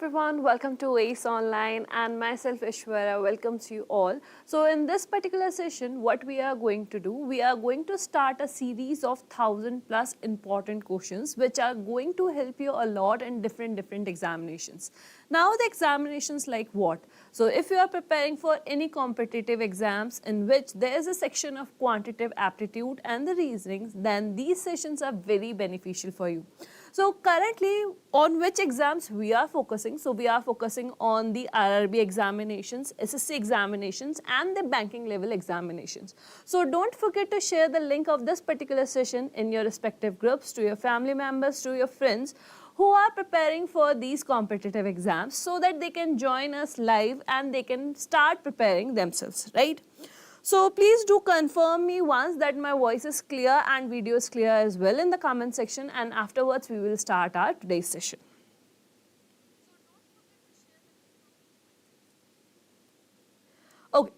everyone, welcome to ACE Online and myself Ishwara welcomes you all. So in this particular session, what we are going to do, we are going to start a series of 1000+ important questions which are going to help you a lot in different examinations. Now the examinations like what? So if you are preparing for any competitive exams in which there is a section of quantitative aptitude and the reasonings, then these sessions are very beneficial for you. So currently on which exams we are focusing? So we are focusing on the RRB examinations, SSC examinations and the banking level examinations. So don't forget to share the link of this particular session in your respective groups to your family members, to your friends who are preparing for these competitive exams so that they can join us live and they can start preparing themselves, right? So please do confirm me once that my voice is clear and video is clear as well in the comment section, and afterwards we will start our today's session. Okay,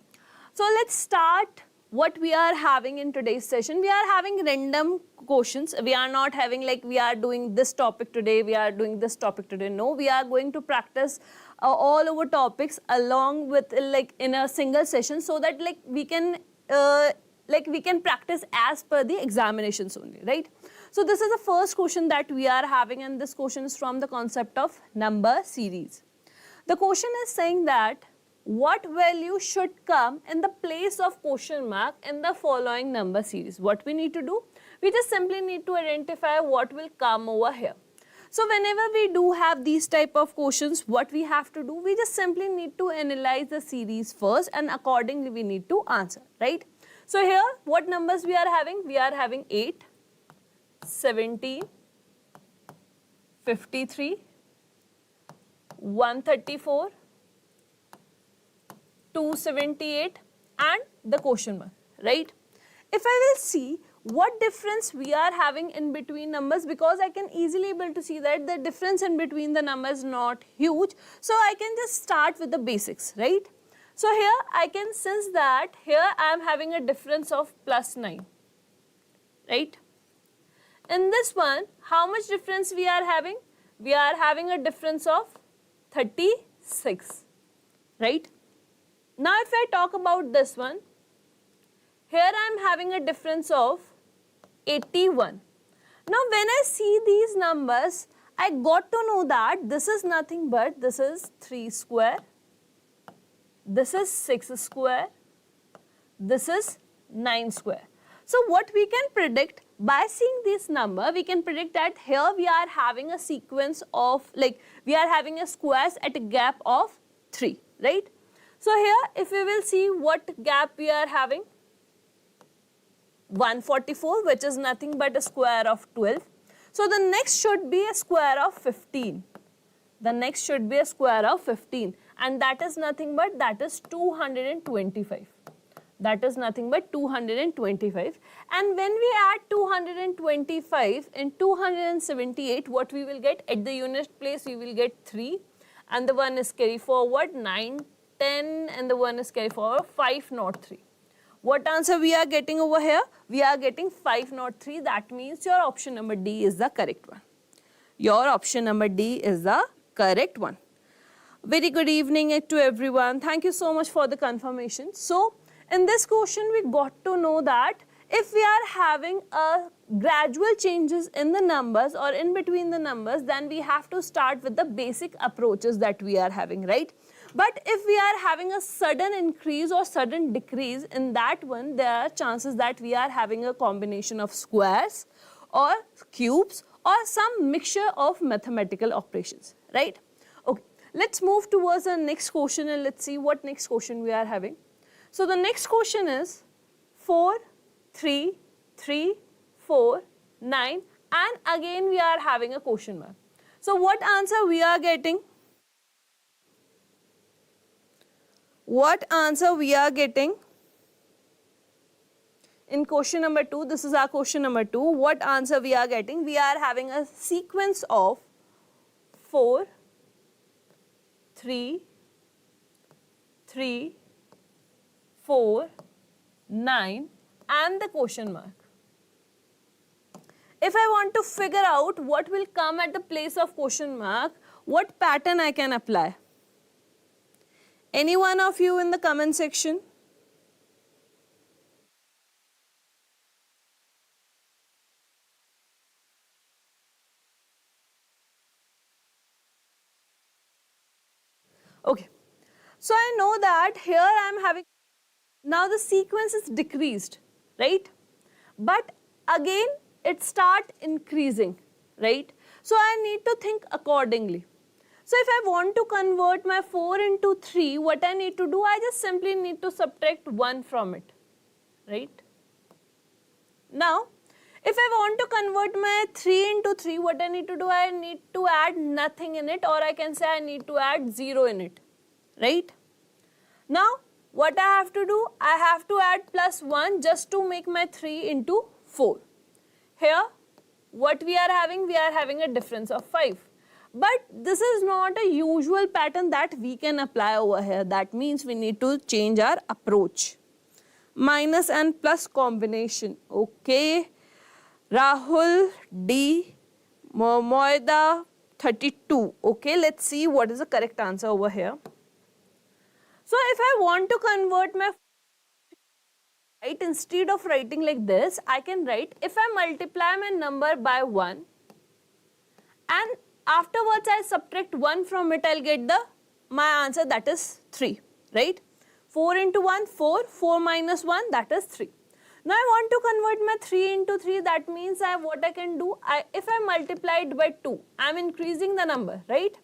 so let's start what we are having in today's session. We are having random questions. We are not having like we are doing this topic today, we are doing this topic today. No, we are going to practice all over topics along with like in a single session so that like we can practice as per the examinations only, right? So this is the first question that we are having, and this question is from the concept of number series. The question is saying that what value should come in the place of question mark in the following number series? What we need to do? We just simply need to identify what will come over here. So whenever we do have these type of questions, what we have to do? We just simply need to analyze the series first and accordingly we need to answer, right? So here what numbers we are having? We are having 8, 17, 53, 134, 278 and the question mark, right? If I will see what difference we are having in between numbers, because I can easily able to see that the difference in between the numbers is not huge, so I can just start with the basics, right? So here I can sense that here I am having a difference of +9, right? In this one, how much difference we are having? We are having a difference of 36, right? Now if I talk about this one, here I am having a difference of 81. Now when I see these numbers, I got to know that this is nothing but this is 3 square, this is 6 square, this is 9 square. So what we can predict by seeing this number, we can predict that here we are having a sequence of like we are having a squares at a gap of 3, right? So here if we will see what gap we are having, 144, which is nothing but a square of 12. So the next should be a square of 15. The next should be a square of 15, and that is nothing but that is 225. That is nothing but 225. And when we add 225 and 278, what we will get at the unit place? We will get 3, and the one is carry forward 9, 10, and the one is carry forward 503. What answer we are getting over here? We are getting 503. That means your option number D is the correct one. Your option number D is the correct one. Very good evening to everyone. Thank you so much for the confirmation. So in this question, we got to know that if we are having a gradual changes in the numbers or in between the numbers, then we have to start with the basic approaches that we are having, right? But if we are having a sudden increase or sudden decrease in that one, there are chances that we are having a combination of squares or cubes or some mixture of mathematical operations, right? Okay, let's move towards the next question and let's see what next question we are having. So the next question is 4, 3, 3, 4, 9, and again we are having a question mark. So what answer we are getting? What answer we are getting? In question number 2, this is our question number 2. What answer we are getting? We are having a sequence of 4, 3, 3, 4, 9 and the question mark. If I want to figure out what will come at the place of question mark, What pattern I can apply? Any one of you in the comment section? Okay. So I know that here I am having, now the sequence is decreased, right? But again it start increasing, right? So I need to think accordingly. So if I want to convert my 4 into 3, what I need to do, I just simply need to subtract 1 from it, right? Now, if I want to convert my 3 into 3, what I need to do, I need to add nothing in it, or I can say I need to add 0 in it, right? Now, what I have to do, I have to add plus 1 just to make my 3 into 4. Here, what we are having a difference of 5. But this is not a usual pattern that we can apply over here. That means we need to change our approach. Minus and plus combination. Okay. Rahul D. Moida 32. Okay, let's see what is the correct answer over here. So if I want to convert my, right, instead of writing like this, I can write, if I multiply my number by 1 and afterwards I subtract 1 from it, I'll get my answer, that is 3, right? 4 into 1, 4, 4 minus 1, that is 3. Now I want to convert my 3 into 3, that means what I can do, if I multiply it by 2, I am increasing the number, right?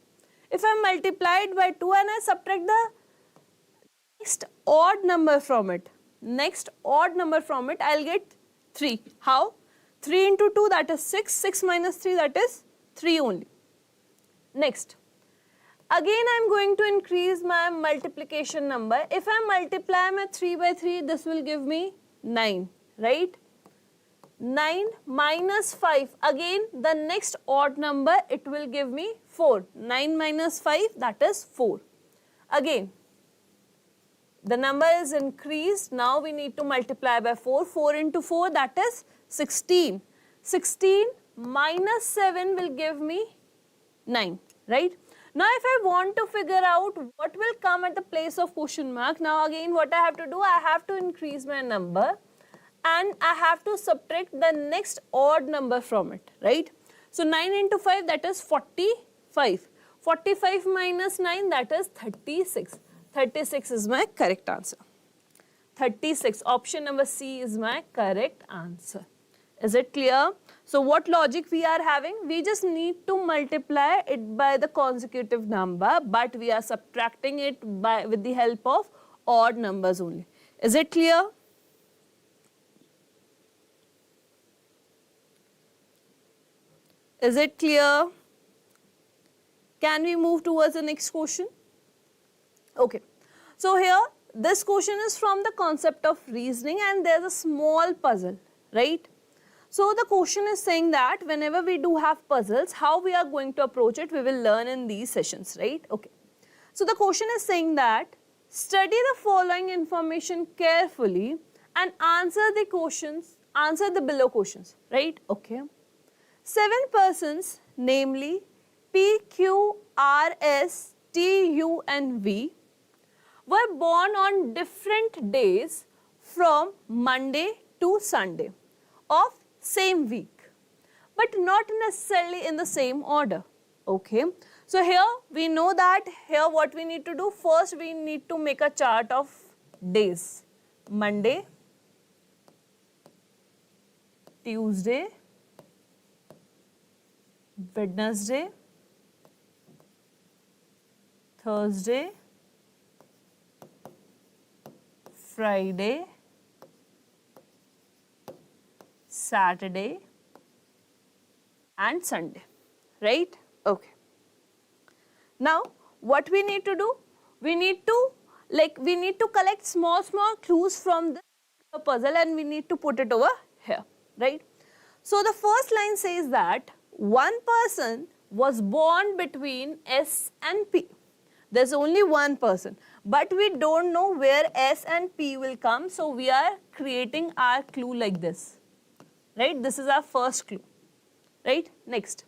If I multiply it by 2 and I subtract the next odd number from it, I'll get 3. How? 3 into 2, that is 6, 6 minus 3, that is 3 only. Next, again I am going to increase my multiplication number. If I multiply my 3 by 3, this will give me 9, right? 9 minus 5, again the next odd number, it will give me 4. 9 minus 5, that is 4. Again, the number is increased. Now we need to multiply by 4. 4 into 4, that is 16. 16 minus 7 will give me 9, right? Now if I want to figure out what will come at the place of question mark, now again what I have to do, I have to increase my number and I have to subtract the next odd number from it, right? So 9 into 5, that is 45. 45 minus 9, that is 36. 36 is my correct answer. 36, option number C is my correct answer. Is it clear? So what logic we are having? We just need to multiply it by the consecutive number, but we are subtracting it with the help of odd numbers only. Is it clear? Is it clear? Can we move towards the next question? Okay. So here, this question is from the concept of reasoning and there's a small puzzle, right? So the question is saying that whenever we do have puzzles, how we are going to approach it, we will learn in these sessions, right? Okay. So the question is saying that study the following information carefully and answer the below questions, right? Okay. 7 persons, namely P, Q, R, S, T, U and V were born on different days from Monday to Sunday of same week, but not necessarily in the same order. Okay. So here we know that here what we need to do, first we need to make a chart of days. Monday, Tuesday, Wednesday, Thursday, Friday, Saturday and Sunday, right? Okay. Now, what we need to do? We need to collect small clues from this puzzle and we need to put it over here, right? So, the first line says that one person was born between S and P. There's only one person, but we don't know where S and P will come, so we are creating our clue like this, right? This is our first clue, right? Next,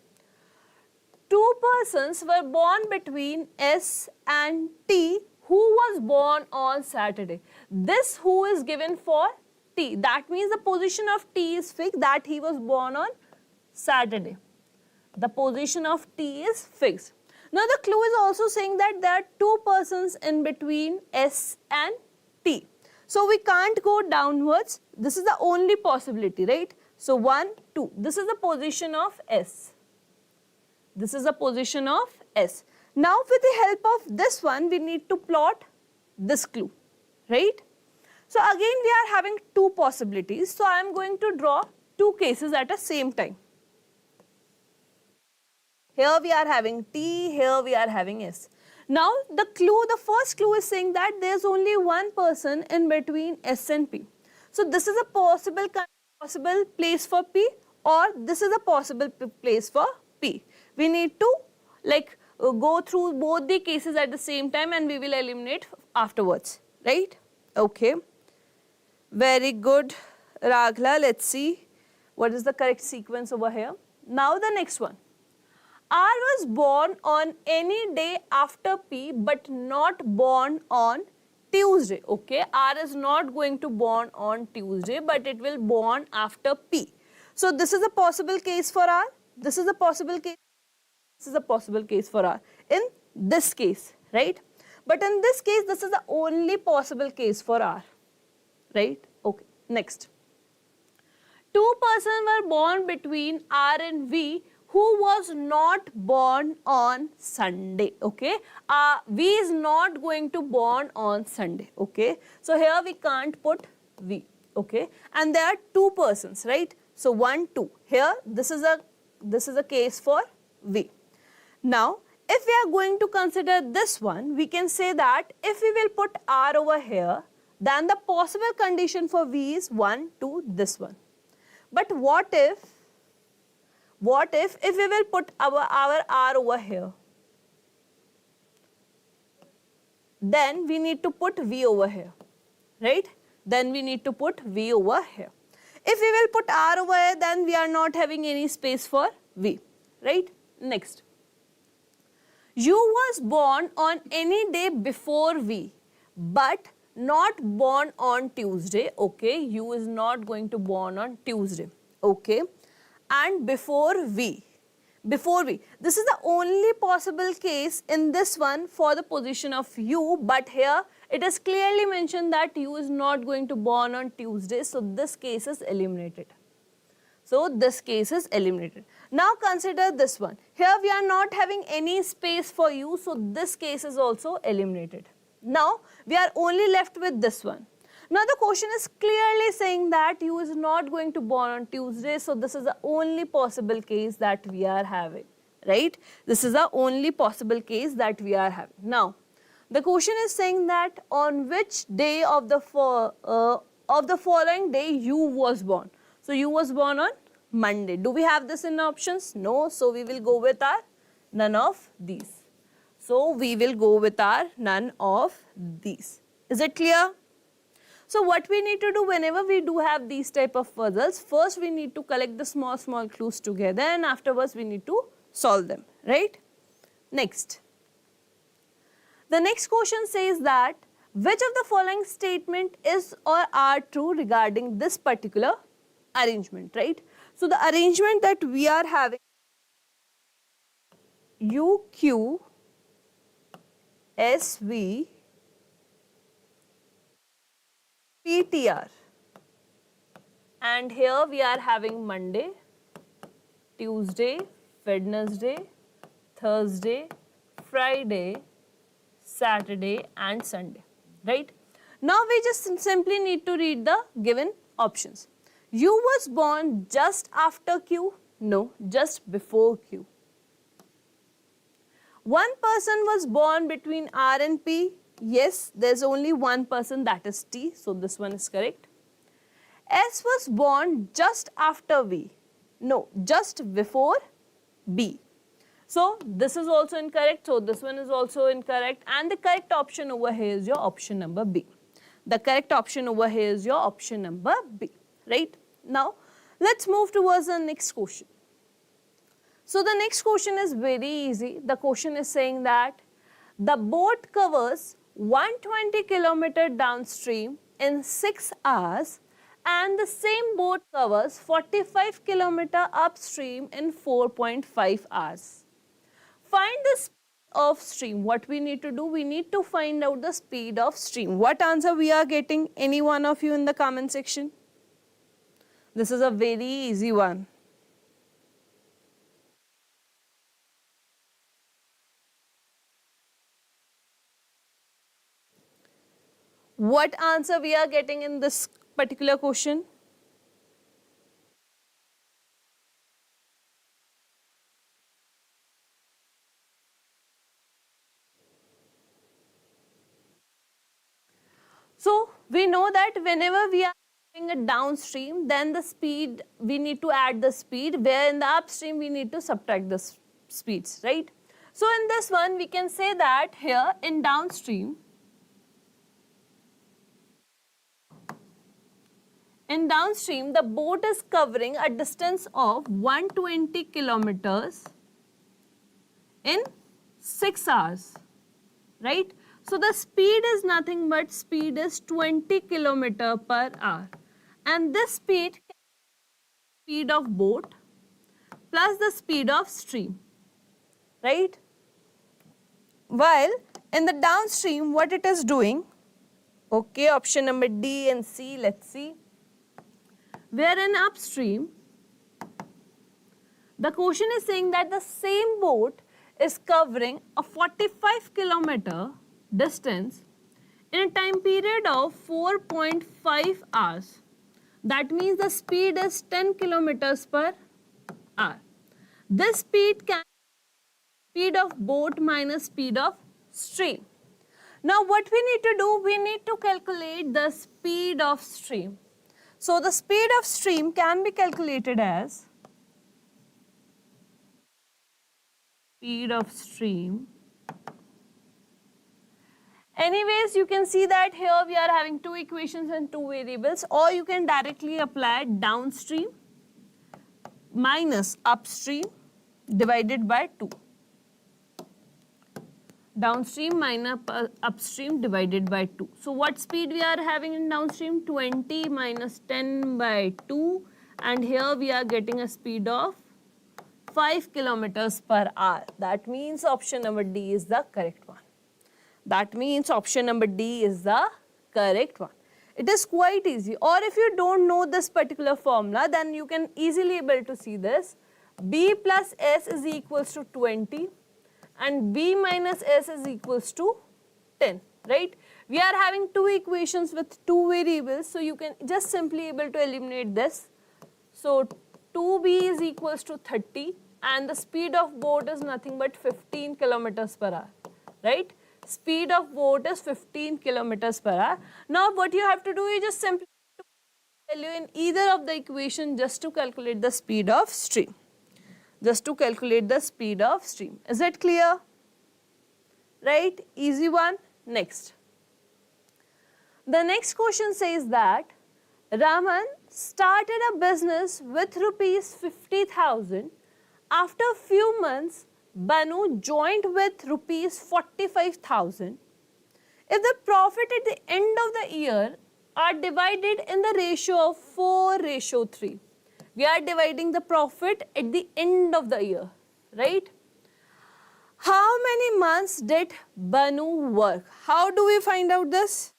two persons were born between S and T who was born on Saturday. This who is given for T. That means the position of T is fixed, that he was born on Saturday. The position of T is fixed. Now the clue is also saying that there are two persons in between S and T. So we can't go downwards. This is the only possibility, right? So 1, 2. This is the position of S. This is the position of S. Now with the help of this one, we need to plot this clue, right? So again we are having two possibilities. So I am going to draw two cases at the same time. Here we are having T, here we are having S. Now the first clue is saying that there is only one person in between S and P. So this is a possible place for P, or this is a possible place for P. We need to go through both the cases at the same time and we will eliminate afterwards, right? Okay. Very good, Raghla. Let's see what is the correct sequence over here. Now the next one. R was born on any day after P but not born on Tuesday. Okay, R is not going to born on Tuesday but it will born after P. So this is a possible case for R. This is a possible case. This is a possible case for R in this case, right? But in this case, this is the only possible case for R, right? Okay, next. Two persons were born between R and V who was not born on Sunday, okay? V is not going to born on Sunday, okay? So here we can't put V, okay? And there are two persons, right? So 1, 2. Here, this is a case for V. Now, if we are going to consider this one, we can say that if we will put R over here, then the possible condition for V is 1, 2, this one. But what if we will put our R over here? Then we need to put V over here, right? Then we need to put V over here. If we will put R over here, then we are not having any space for V, right? Next. U was born on any day before V, but not born on Tuesday, okay? U is not going to born on Tuesday, okay? And before V. This is the only possible case in this one for the position of U, but here it is clearly mentioned that U is not going to born on Tuesday, so this case is eliminated. Now consider this one. Here we are not having any space for U, so this case is also eliminated. Now we are only left with this one. Now the question is clearly saying that U is not going to born on Tuesday, so this is the only possible case that we are having, right? This is the only possible case that we are having. Now the question is saying that on which day of the following day U was born. So U was born on Monday. Do we have this in options? No. So we will go with our none of these. None of these. Is it clear? So what we need to do whenever we do have these type of puzzles, first we need to collect the small clues together and afterwards we need to solve them, right? Next. The next question says that which of the following statement is or are true regarding this particular arrangement, right? So the arrangement that we are having UQ SV PTR, and here we are having Monday, Tuesday, Wednesday, Thursday, Friday, Saturday and Sunday, right? Now we just simply need to read the given options. U was born just after Q? No, just before Q. One person was born between R and P? Yes, there's only one person, that is T, so this one is correct. S was born just after V? No, just before B. So this is also incorrect, so this one is also incorrect, and the correct option over here is your option number B. The correct option over here is your option number B, right? Now, let's move towards the next question. So the next question is very easy. The question is saying that the boat covers 120 kilometer downstream in 6 hours and the same boat covers 45 kilometer upstream in 4.5 hours. Find the speed of stream. What we need to do? We need to find out the speed of stream. What answer we are getting? Any one of you in the comment section? This is a very easy one. What answer we are getting in this particular question? So we know that whenever we are having a downstream, then the speed, we need to add the speed, where in the upstream we need to subtract the speeds, right? So in this one, we can say that here in downstream, the boat is covering a distance of 120 kilometers in 6 hours, right? So the speed is nothing but speed is 20 kilometer per hour. And this speed of boat plus the speed of stream, right? While in the downstream, what it is doing, okay, option number D and C, let's see. Where in upstream, the question is saying that the same boat is covering a 45 kilometer distance in a time period of 4.5 hours. That means the speed is 10 kilometers per hour. This speed can be speed of boat minus speed of stream. Now what we need to do, we need to calculate the speed of stream. So the speed of stream can be calculated as speed of stream. Anyways, you can see that here we are having two equations and two variables, or you can directly apply downstream minus upstream divided by 2. Downstream minus upstream divided by 2. So what speed we are having in downstream? 20 minus 10 by 2, and here we are getting a speed of 5 kilometers per hour. That means option number D is the correct one. That means option number D is the correct one. It is quite easy. Or if you don't know this particular formula, then you can easily able to see this. B plus S is equals to 20 and B minus S is equals to 10, right? We are having two equations with two variables, so you can just simply able to eliminate this. So 2B is equals to 30 and the speed of boat is nothing but 15 kilometers per hour, right? Speed of boat is 15 kilometers per hour. Now what you have to do is just simply value in either of the equation just to calculate the speed of stream. Just to calculate the speed of stream. Is it clear? Right? Easy one. Next. The next question says that Raman started a business with rupees 50,000. After a few months, Banu joined with rupees 45,000. If the profit at the end of the year are divided in the ratio of 4:3, we are dividing the profit at the end of the year, right? How many months did Banu work? How do we find out this?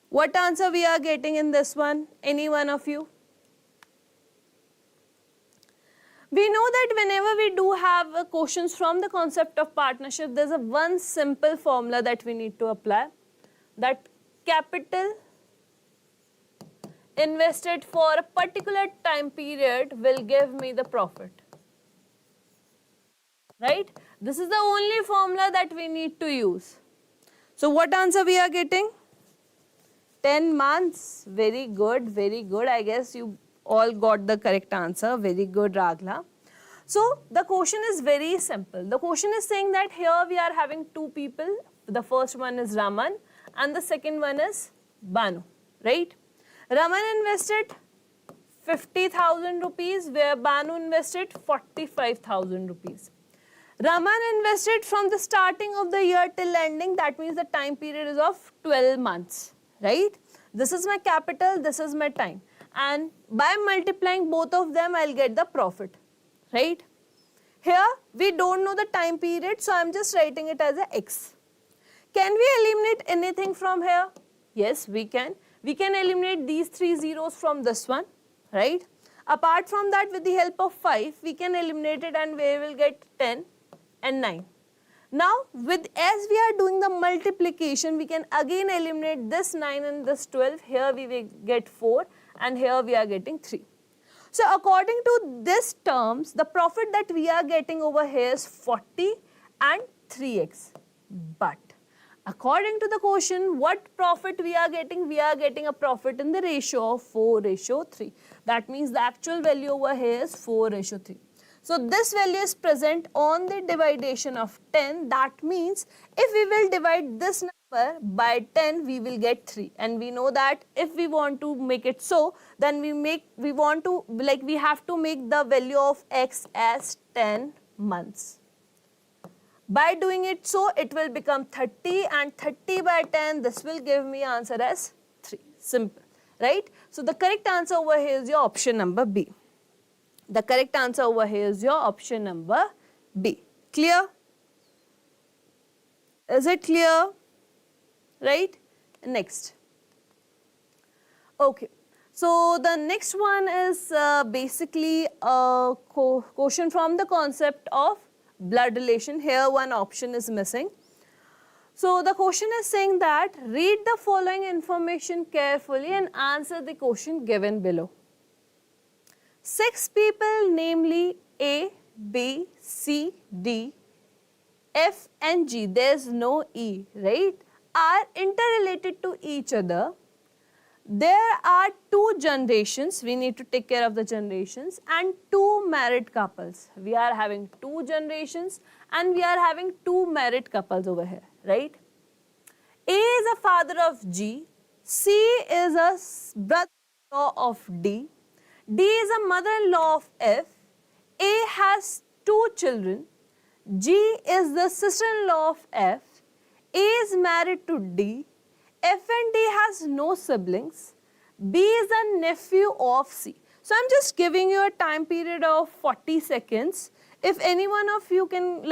What answer we are getting in this one? Any one of you? We know that whenever we do have questions from the concept of partnership, there's a one simple formula that we need to apply, that capital invested for a particular time period will give me the profit, right? This is the only formula that we need to use. So what answer we are getting? 10 months. Very good, very good. I guess you all got the correct answer. Very good, Ragla. So the question is very simple. The question is saying that here we are having two people. The first one is Raman and the second one is Banu, right? Raman invested 50,000 rupees, where Banu invested 45,000 rupees. Raman invested from the starting of the year till ending, that means the time period is of 12 months, right? This is my capital, this is my time. And by multiplying both of them, I'll get the profit, right? Here, we don't know the time period, so I'm just writing it as a X. Can we eliminate anything from here? Yes, we can. We can eliminate these 3 zeros from this one, right? Apart from that, with the help of 5, we can eliminate it and we will get 10 and 9. Now, as we are doing the multiplication, we can again eliminate this 9 and this 12. Here we will get 4 and here we are getting 3. So, according to this terms, the profit that we are getting over here is 40 and 3x. But according to the question, what profit we are getting? We are getting a profit in the ratio of 4:3. That means the actual value over here is 4:3. So this value is present on the dividation of 10. That means if we will divide this number by 10, we will get 3. And we know that if we want to make it so, then we have to make the value of x as 10 months. By doing it so, it will become 30, and 30 by 10, this will give me answer as 3. Simple, right? So the correct answer over here is your option number B. The correct answer over here is your option number B. Clear? Is it clear? Right? Next. Okay. So the next one is basically a question from the concept of blood relation. Here one option is missing. So the question is saying that read the following information carefully and answer the question given below. 6 people, namely A, B, C, D, F and G, there is no E, right, are interrelated to each other. There are 2 generations, we need to take care of the generations, and 2 married couples. We are having 2 generations and we are having 2 married couples over here, right? A is a father of G, C is a brother-in-law of D, D is a mother-in-law of F, A has 2 children, G is the sister-in-law of F, A is married to D, F and D has no siblings, B is a nephew of C. So I'm just giving you a time period of 40 seconds. If any one of you can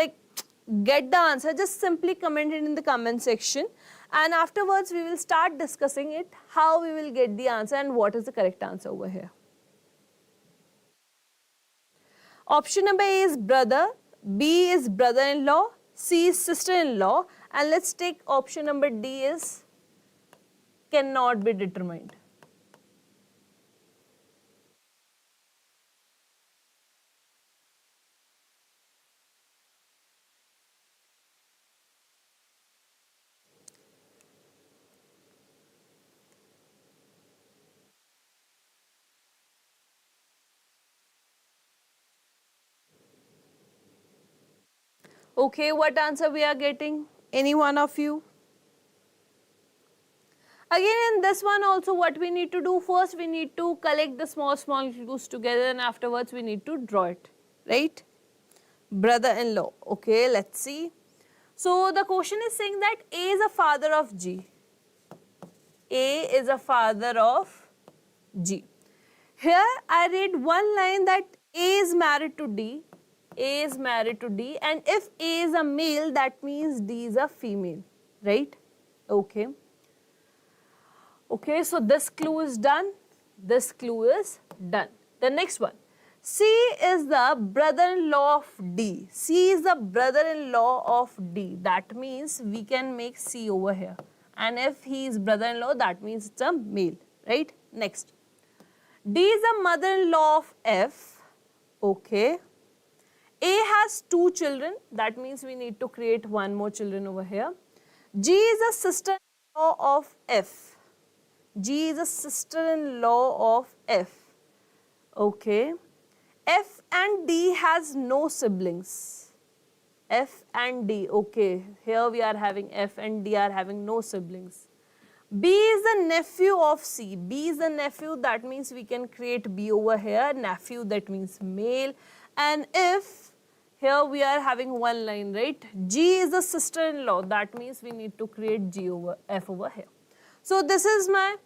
get the answer, just simply comment it in the comment section, and afterwards we will start discussing it, how we will get the answer and what is the correct answer over here. Option number A is brother, B is brother-in-law, C is sister-in-law, and let's take option number D is cannot be determined. Okay, what answer we are getting? Any one of you? Again, in this one also, what we need to do first, we need to collect the small clues together and afterwards we need to draw it, right? Brother-in-law. Okay, let's see. So the question is saying that A is a father of G. A is a father of G. Here I read one line that A is married to D. A is married to D, and if A is a male, that means D is a female, right? Okay. Okay, so this clue is done. This clue is done. The next one. C is the brother-in-law of D. C is the brother-in-law of D. That means we can make C over here. And if he is brother-in-law, that means it's a male, right? Next. D is the mother-in-law of F. Okay. A has 2 children. That means we need to create one more children over here. G is a sister-in-law of F. G is a sister-in-law of F. Okay. F and D has no siblings. F and D. Okay. Here we are having F and D are having no siblings. B is the nephew of C. B is the nephew, that means we can create B over here. Nephew, that means male. And if here we are having one line, right? G is the sister-in-law, that means we need to create G over F over here. So this is my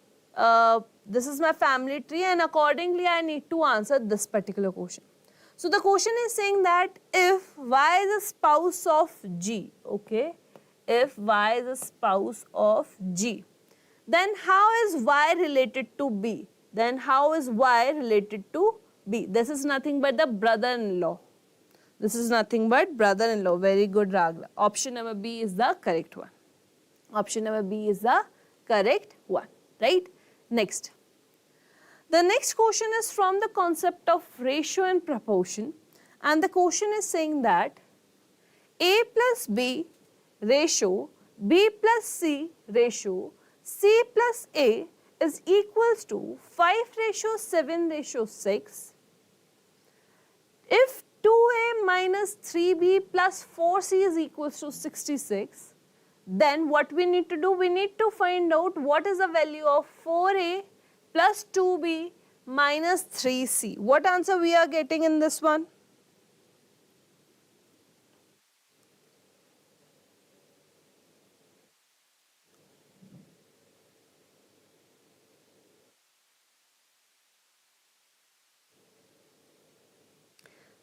family tree, and accordingly I need to answer this particular question. So the question is saying that if Y is a spouse of G, okay, if Y is a spouse of G, then how is Y related to B? Then how is Y related to B? This is nothing but the brother-in-law. This is nothing but brother-in-law. Very good, Ragla. Option number B is the correct one. Option number B is the correct one, right? Next. The next question is from the concept of ratio and proportion, and the question is saying that A plus B ratio, B plus C ratio, C plus A is equals to 5:7:6. If 2A minus 3B plus 4C is equals to 66, then what we need to do? We need to find out what is the value of 4A plus 2B minus 3C. What answer we are getting in this one?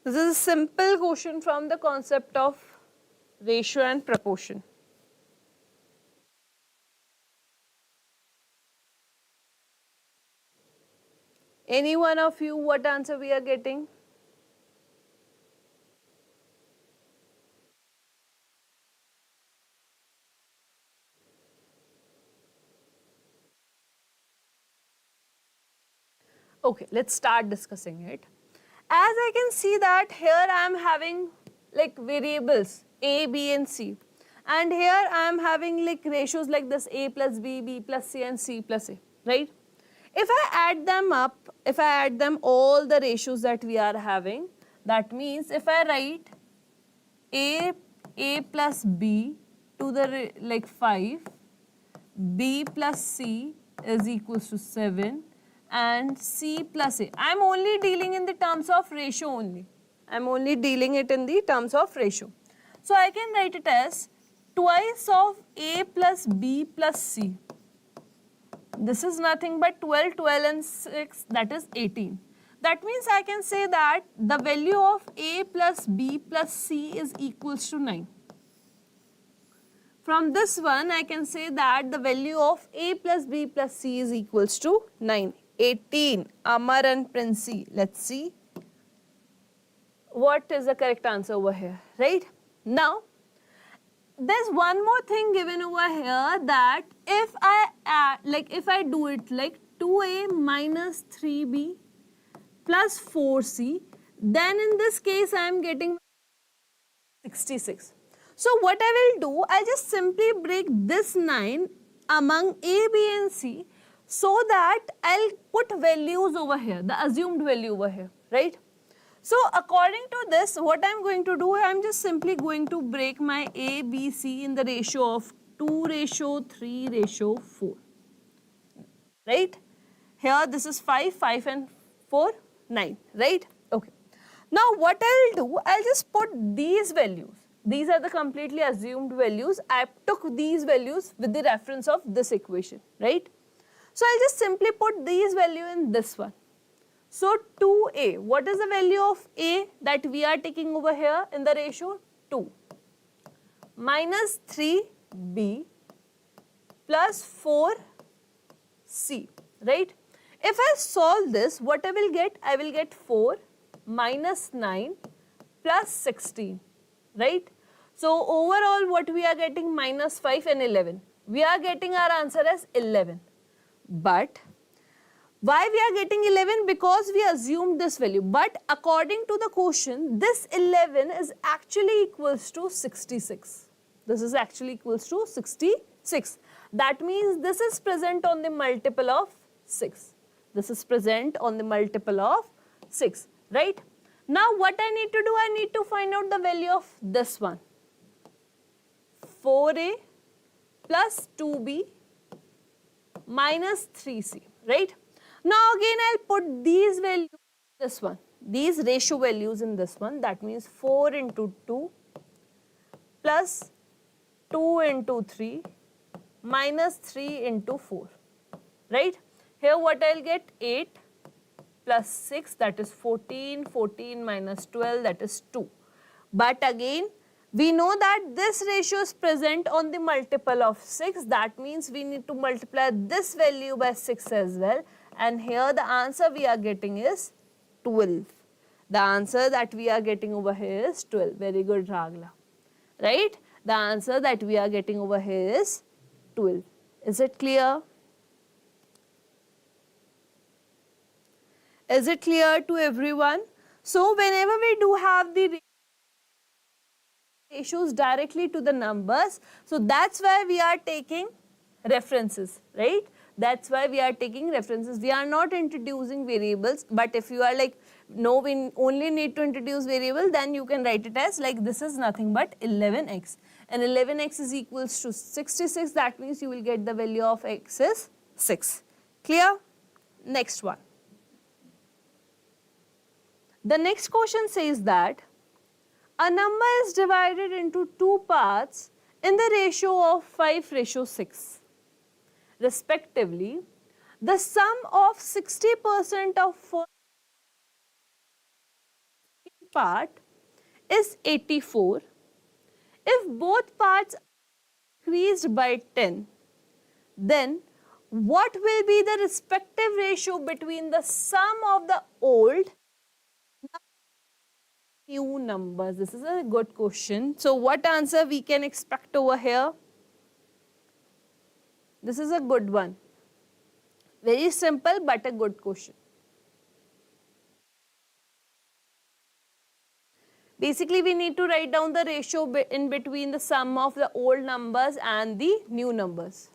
This is a simple question from the concept of ratio and proportion. Any one of you, what answer we are getting? Okay, let's start discussing it. As I can see that here I am having like variables A, B and C, and here I am having like ratios like this: A plus B, B plus C and C plus A, right? If I add them up, if I add them all the ratios that we are having, that means if I write A plus B to the like 5, B plus C is equals to 7, and C plus A. I am only dealing in the terms of ratio only. I am only dealing it in the terms of ratio. So I can write it as twice of A plus B plus C. This is nothing but 12, 12 and 6, that is 18. That means I can say that the value of A plus B plus C is equals to 9. From this one, I can say that the value of A plus B plus C is equals to 9. 18. Amar and Princey. Let's see what is the correct answer over here, right? Now, there's one more thing given over here, that if I add, if I do it like 2A minus 3B plus 4C, then in this case I am getting 66. So what I will do, I'll just simply break this 9 among A, B and C, so that I'll put values over here, the assumed value over here, right? So according to this, what I'm going to do, I'm just simply going to break my A, B, C in the ratio of 2:3:4, right? Here this is 5, 5 and 4, 9, right? Okay. Now what I'll do, I'll just put these values. These are the completely assumed values. I took these values with the reference of this equation, right? So I'll just simply put these value in this one. So 2A, what is the value of A that we are taking over here in the ratio? 2 minus 3B plus 4C, right? If I solve this, what I will get? I will get 4 minus 9 plus 16, right? So overall what we are getting? Minus 5 and 11. We are getting our answer as 11. But why we are getting 11? Because we assumed this value. But according to the question, this 11 is actually equals to 66. This is actually equals to 66. That means this is present on the multiple of 6. This is present on the multiple of 6, right? Now what I need to do, I need to find out the value of this one. 4A plus 2B minus 3c, right? Now again I'll put these values in this one, these ratio values in this one. That means 4 into 2 plus 2 into 3 minus 3 into 4, right? Here what I'll get, 8 plus 6, that is 14, 14 minus 12, that is 2. But again, we know that this ratio is present on the multiple of 6. That means we need to multiply this value by 6 as well. And here the answer we are getting is 12. The answer that we are getting over here is 12. Very good, Ragla. Right? The answer that we are getting over here is 12. Is it clear? Is it clear to everyone? So whenever we do have the ratios directly to the numbers, so that's why we are taking references, right? That's why we are taking references. We are not introducing variables, but if you are like, no, we only need to introduce variable, then you can write it as like this is nothing but 11x. And 11x is equals to 66. That means you will get the value of x is 6. Clear? Next one. The next question says that a number is divided into two parts in the ratio of 5:6. Respectively, the sum of 60% of first part is 84. If both parts increased by 10, then what will be the respective ratio between the sum of the old new numbers? This is a good question. So what answer we can expect over here? This is a good one. Very simple but a good question. Basically, we need to write down the ratio in between the sum of the old numbers and the new numbers.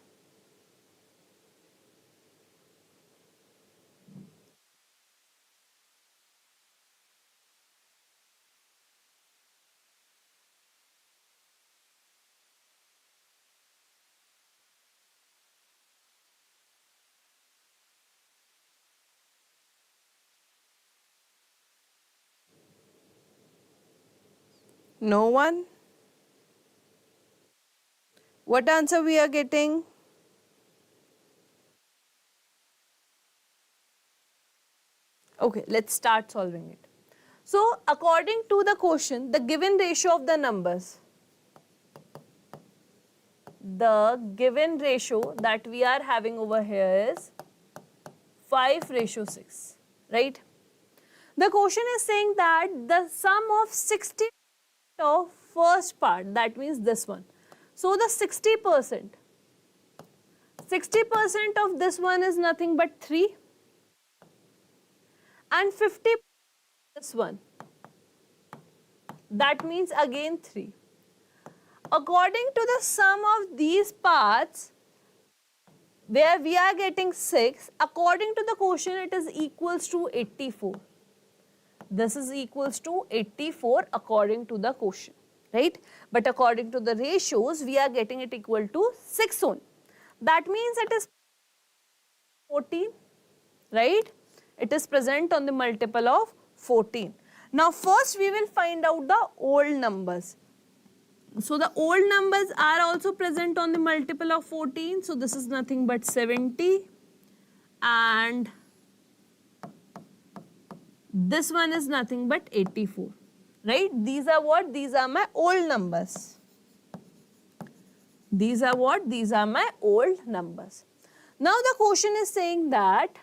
No one? What answer we are getting? Okay, let's start solving it. So, according to the question, the given ratio of the numbers, the given ratio that we are having over here is 5:6, right? The question is saying that the sum of 60 of first part, that means this one. So the 60% of this one is nothing but 3, and 50 this one, that means again 3. According to the sum of these parts, where we are getting 6, according to the quotient it is equals to 84. This is equals to 84 according to the quotient, right? But according to the ratios, we are getting it equal to 6 only. That means it is 14, right? It is present on the multiple of 14. Now first we will find out the old numbers. So the old numbers are also present on the multiple of 14. So this is nothing but 70, and this one is nothing but 84, right? These are what? These are my old numbers. These are what? These are my old numbers. Now the question is saying that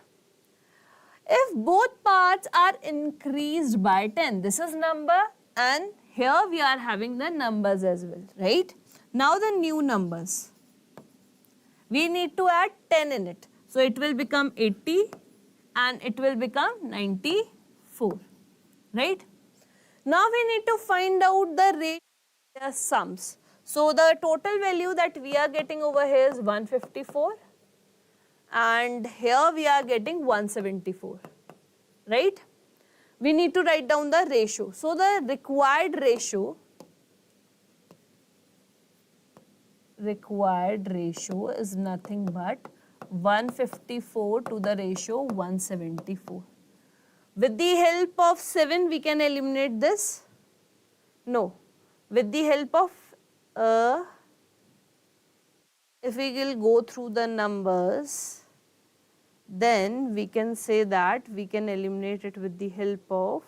if both parts are increased by 10, this is number, and here we are having the numbers as well, right? Now the new numbers, we need to add 10 in it. So it will become 80 and it will become 94, right? Now we need to find out the rate of their sums. So the total value that we are getting over here is 154, and here we are getting 174, right? We need to write down the ratio. So the required ratio is nothing but 154 to the ratio 174. With the help of 7, we can eliminate this. No. With the help of, if we will go through the numbers, then we can say that we can eliminate it with the help of,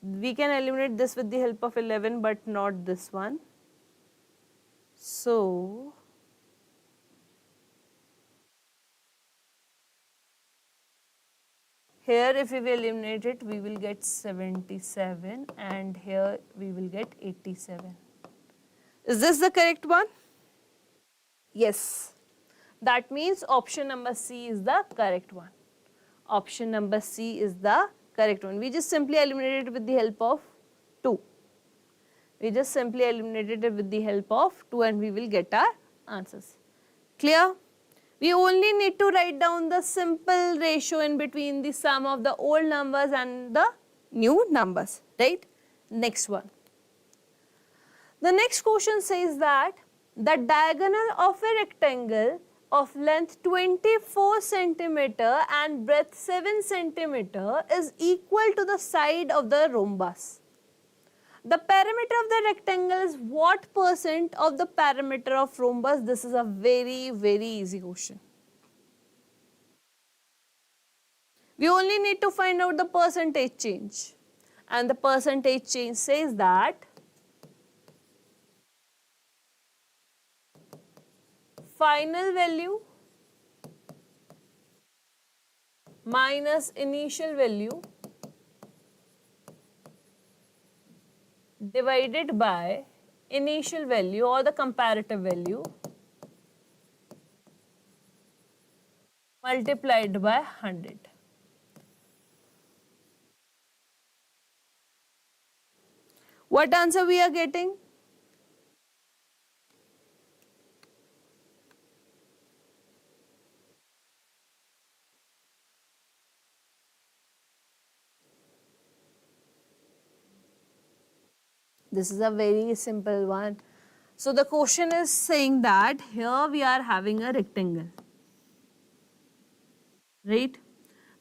we can eliminate this with the help of 11 but not this one. So, here if we will eliminate it, we will get 77 and here we will get 87. Is this the correct one? Yes. That means option number C is the correct one. Option number C is the correct one. We just simply eliminated it with the help of 2. We just simply eliminated it with the help of 2 and we will get our answers. Clear? We only need to write down the simple ratio in between the sum of the old numbers and the new numbers, right? Next one. The next question says that the diagonal of a rectangle of length 24 centimeter and breadth 7 centimeter is equal to the side of the rhombus. The perimeter of the rectangle is what percent of the perimeter of rhombus? This is a very, very easy question. We only need to find out the percentage change. And the percentage change says that final value minus initial value divided by initial value or the comparative value multiplied by 100. What answer we are getting? This is a very simple one. So the question is saying that here we are having a rectangle, right?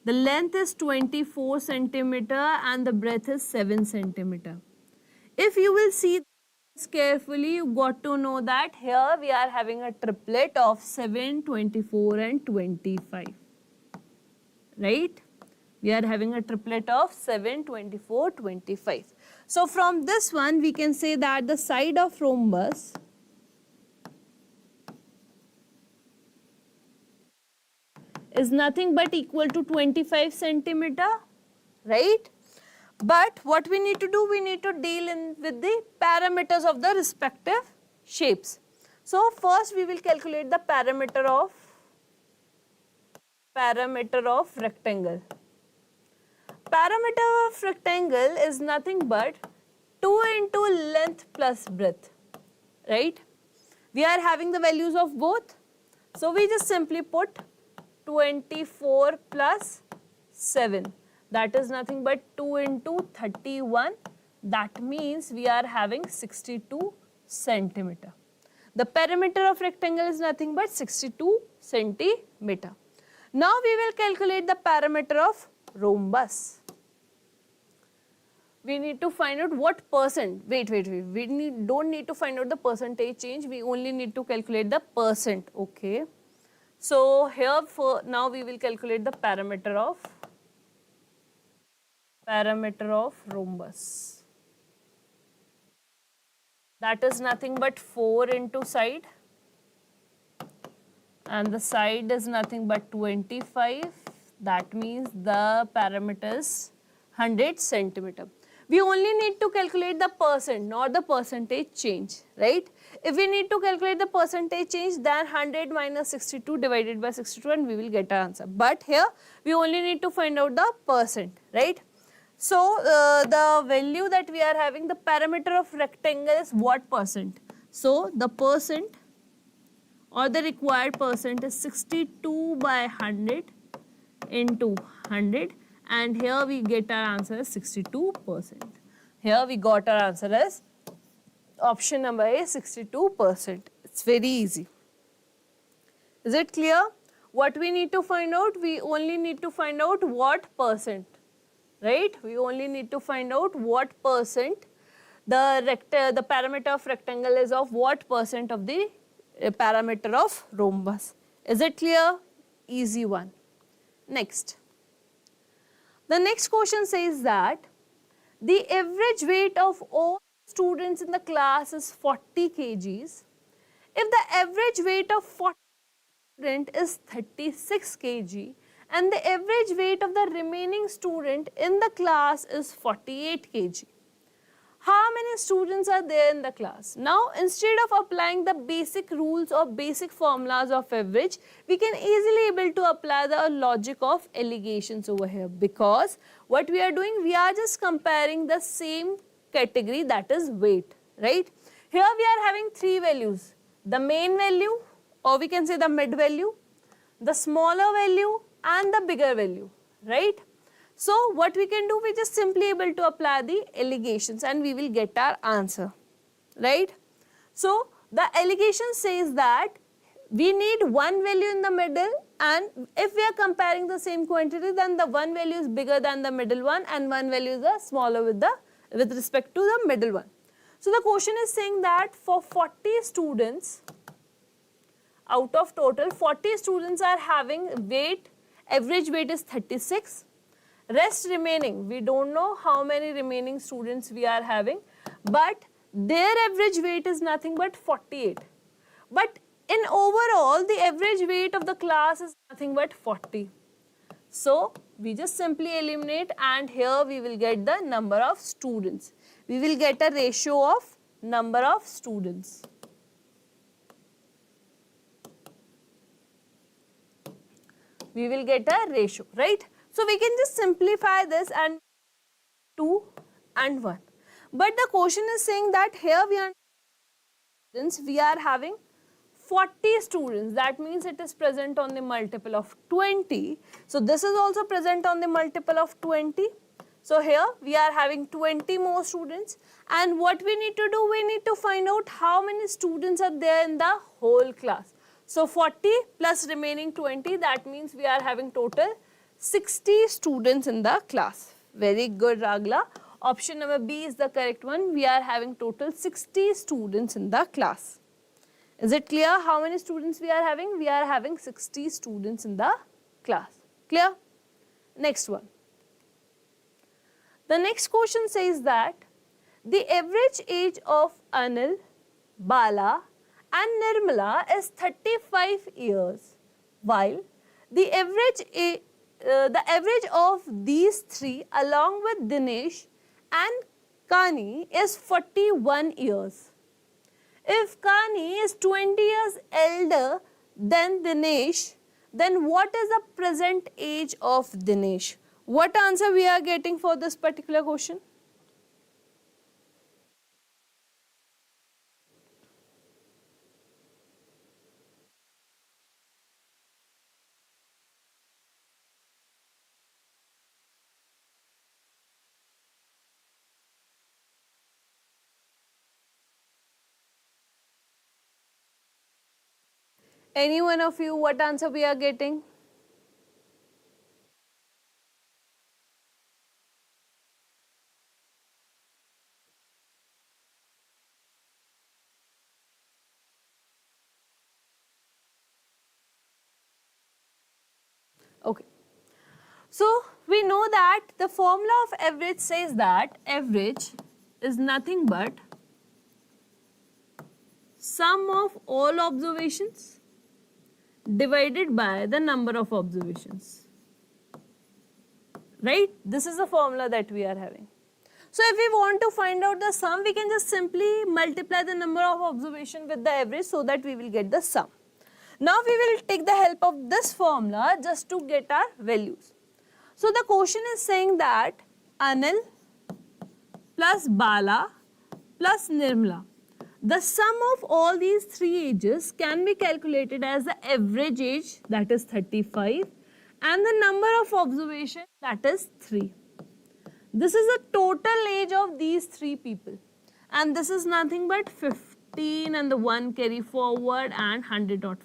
The length is 24 centimeter and the breadth is 7 centimeter. If you will see this carefully, you got to know that here we are having a triplet of 7, 24 and 25, right? We are having a triplet of 7, 24, 25. So from this one, we can say that the side of rhombus is nothing but equal to 25 centimeter, right? But what we need to do, we need to deal with the parameters of the respective shapes. So first we will calculate the parameter of rectangle. Parameter of rectangle is nothing but 2 into length plus breadth, right? We are having the values of both. So we just simply put 24 plus 7. That is nothing but 2 into 31. That means we are having 62 centimeter. The perimeter of rectangle is nothing but 62 centimeter. Now we will calculate the parameter of rhombus. We need to find out what percent. Wait. We don't need to find out the percentage change. We only need to calculate the percent. Okay. So here now we will calculate the parameter of rhombus. That is nothing but 4 into side. And the side is nothing but 25. That means the parameter is 100 centimeter. We only need to calculate the percent, not the percentage change, right? If we need to calculate the percentage change, then 100 minus 62 divided by 62 and we will get our answer. But here, we only need to find out the percent, right? So, the value that we are having, the parameter of rectangle is what percent? So, the percent or the required percent is 62 by 100 into 100. And here we get our answer as 62%. Here we got our answer as option number A, 62%. It's very easy. Is it clear? what we need to find out? We only need to find out what percent, right? We only need to find out what percent the parameter of rectangle is of what percent of the parameter of rhombus. Is it clear? Easy one. Next. The next question says that the average weight of all students in the class is 40 kgs. If the average weight of 40 student is 36 kg and the average weight of the remaining student in the class is 48 kg. How many students are there in the class? Now, instead of applying the basic rules or basic formulas of average, we can easily able to apply the logic of allegations over here, because what we are doing, we are just comparing the same category, that is weight, right? Here we are having three values, the main value, or we can say the mid value, the smaller value and the bigger value, right? So what we can do, we just simply able to apply the allegations and we will get our answer, right? So the allegation says that we need one value in the middle, and if we are comparing the same quantity, then the one value is bigger than the middle one and one value is the smaller with respect to the middle one. So the question is saying that for 40 students, out of total 40 students are having weight, average weight is 36. Rest remaining, we don't know how many remaining students we are having, but their average weight is nothing but 48. But in overall, the average weight of the class is nothing but 40. So we just simply eliminate, and here we will get the number of students. We will get a ratio of number of students. We will get a ratio, right? So we can just simplify this and 2 and 1. But the question is saying that here we are having 40 students. That means it is present on the multiple of 20. So this is also present on the multiple of 20. So here we are having 20 more students. And what we need to do, we need to find out how many students are there in the whole class. So 40 plus remaining 20, that means we are having total 60 students in the class. Very good, Ragla. Option number B is the correct one. We are having total 60 students in the class. Is it clear how many students we are having? We are having 60 students in the class. Clear? Next one. The next question says that the average age of Anil, Bala and Nirmala is 35 years, while the average of these three along with Dinesh and Kani is 41 years. If Kani is 20 years elder than Dinesh, then what is the present age of Dinesh? What answer we are getting for this particular question? Any one of you, what answer we are getting? Okay. So we know that the formula of average says that average is nothing but sum of all observations divided by the number of observations, right? This is the formula that we are having. So if we want to find out the sum, we can just simply multiply the number of observation with the average so that we will get the sum. Now we will take the help of this formula just to get our values. So the question is saying that Anil plus Bala plus Nirmala, the sum of all these three ages can be calculated as the average age, that is 35, and the number of observation, that is 3. This is the total age of these three people, and this is nothing but 15 and the 1 carry forward and 100.5,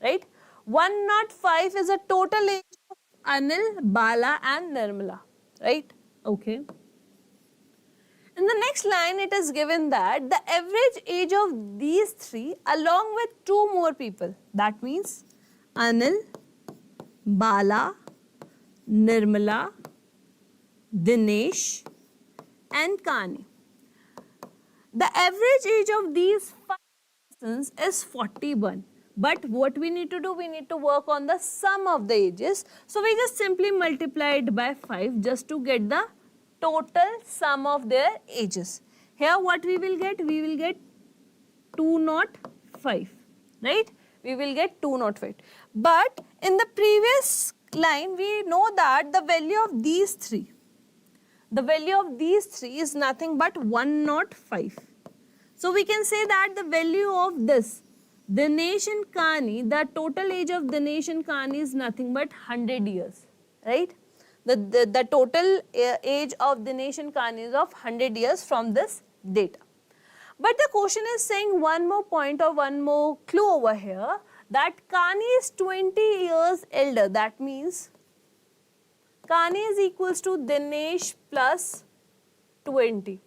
right? 105 is a total age of Anil, Bala and Nirmala, right? Okay. In the next line, it is given that the average age of these three along with two more people, that means Anil, Bala, Nirmala, Dinesh and Kani. The average age of these 5 persons is 41. But what we need to do, we need to work on the sum of the ages. So we just simply multiply it by 5 just to get the total sum of their ages. Here what we will get? We will get 205, right? We will get 205. But in the previous line, we know that the value of these three, is nothing but 105. So we can say that the value of this Dinesh and Kani, the total age of Dinesh and Kani is nothing but 100 years, right? The total age of Dinesh and Kani is of 100 years from this data. But the question is saying one more point or one more clue over here, that Kani is 20 years elder. That means Kani is equals to Dinesh plus 20,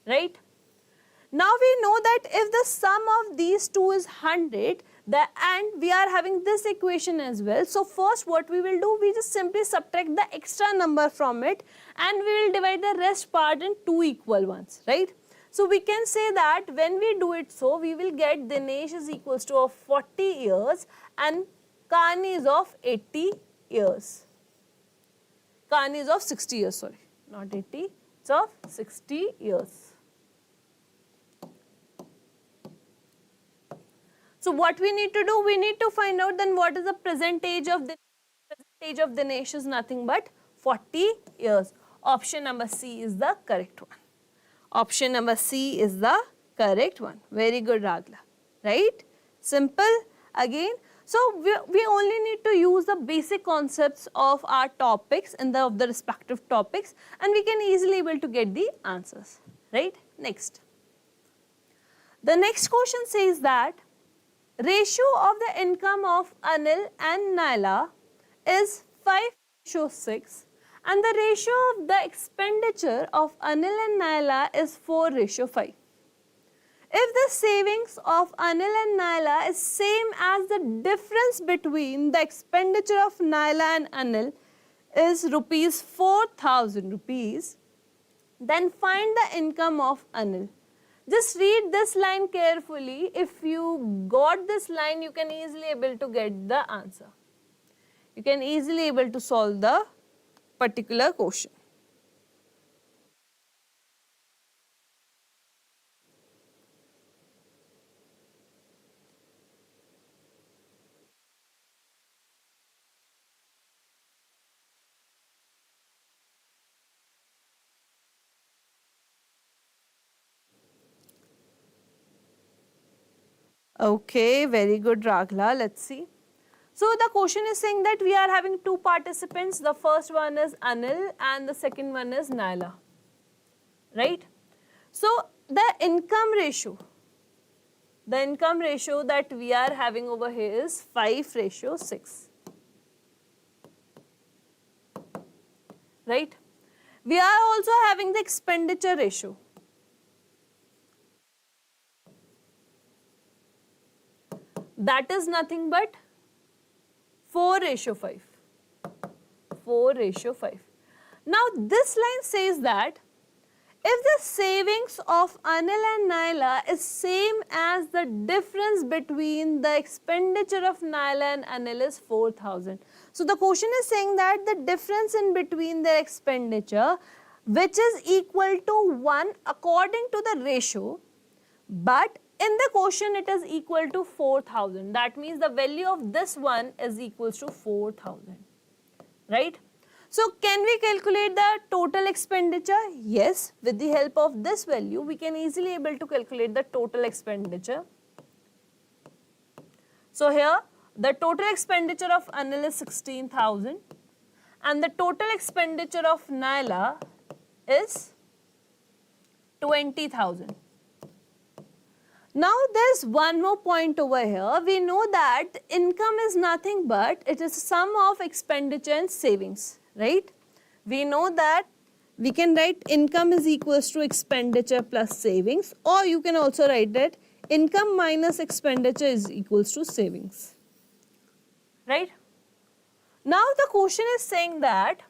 right? Now we know that if the sum of these two is 100, and we are having this equation as well. So first what we will do, we just simply subtract the extra number from it and we will divide the rest part in two equal ones, right? So we can say that when we do it so, we will get Dinesh is equals to of 40 years and Kani is of 80 years. Kani is of 60 years, sorry, not 80, it's of 60 years. So what we need to do, we need to find out then what is the present age of Dinesh is nothing but 40 years. Option number C is the correct one. Option number C is the correct one. Very good, Ragla. Right? Simple again. So we only need to use the basic concepts of our topics and of the respective topics and we can easily able to get the answers. Right? Next. The next question says that ratio of the income of Anil and Naila is 5:6 and the ratio of the expenditure of Anil and Naila is 4:5. If the savings of Anil and Naila is same as the difference between the expenditure of Naila and Anil is rupees 4,000 rupees, then find the income of Anil. Just read this line carefully. If you got this line, you can easily able to get the answer. You can easily able to solve the particular question. Okay, very good, Ragla. Let's see. So the question is saying that we are having two participants. The first one is Anil and the second one is Naila. Right? So the income ratio that we are having over here is 5:6. Right? We are also having the expenditure ratio. That is nothing but 4:5. 4:5. Now this line says that if the savings of Anil and Naila is same as the difference between the expenditure of Naila and Anil is 4,000. So the question is saying that the difference in between their expenditure which is equal to 1 according to the ratio, but in the question it is equal to 4,000. That means the value of this one is equals to 4,000. Right? So can we calculate the total expenditure? Yes, with the help of this value, we can easily able to calculate the total expenditure. So here, the total expenditure of Anil is 16,000 and the total expenditure of Naila is 20,000. Now there's one more point over here. We know that income is nothing but it is sum of expenditure and savings, right? We know that we can write income is equals to expenditure plus savings, or you can also write that income minus expenditure is equals to savings, right? Now the question is saying that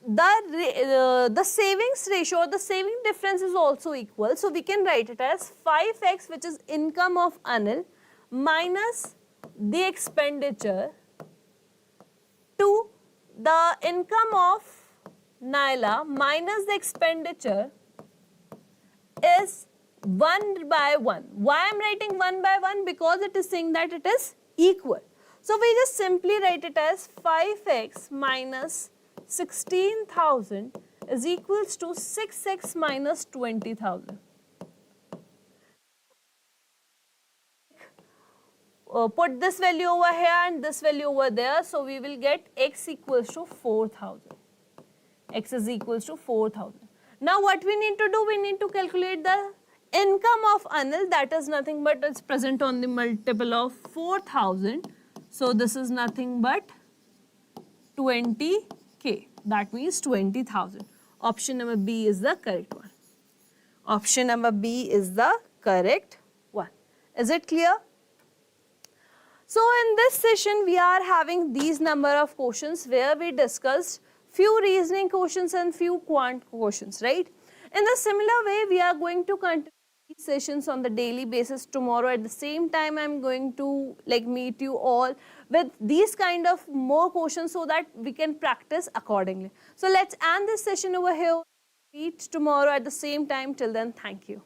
the savings ratio, the saving difference is also equal. So we can write it as 5x, which is income of Anil, minus the expenditure, to the income of Naila minus the expenditure is 1 by 1. Why I am writing 1 by 1? Because it is saying that it is equal. So we just simply write it as 5x minus 16,000 is equals to 6x minus 20,000. Put this value over here and this value over there. So we will get x equals to 4,000. X is equals to 4,000. Now what we need to do? We need to calculate the income of Anil. That is nothing but it's present on the multiple of 4,000. So this is nothing but 20k. That means 20,000. Option number B is the correct one. Option number B is the correct one. Is it clear? So in this session, we are having these number of questions where we discussed few reasoning questions and few quant questions, right? In a similar way, we are going to continue these sessions on the daily basis. Tomorrow at the same time, I'm going to meet you all with these kind of more questions so that we can practice accordingly. So let's end this session over here. Meet tomorrow at the same time. Till then, thank you.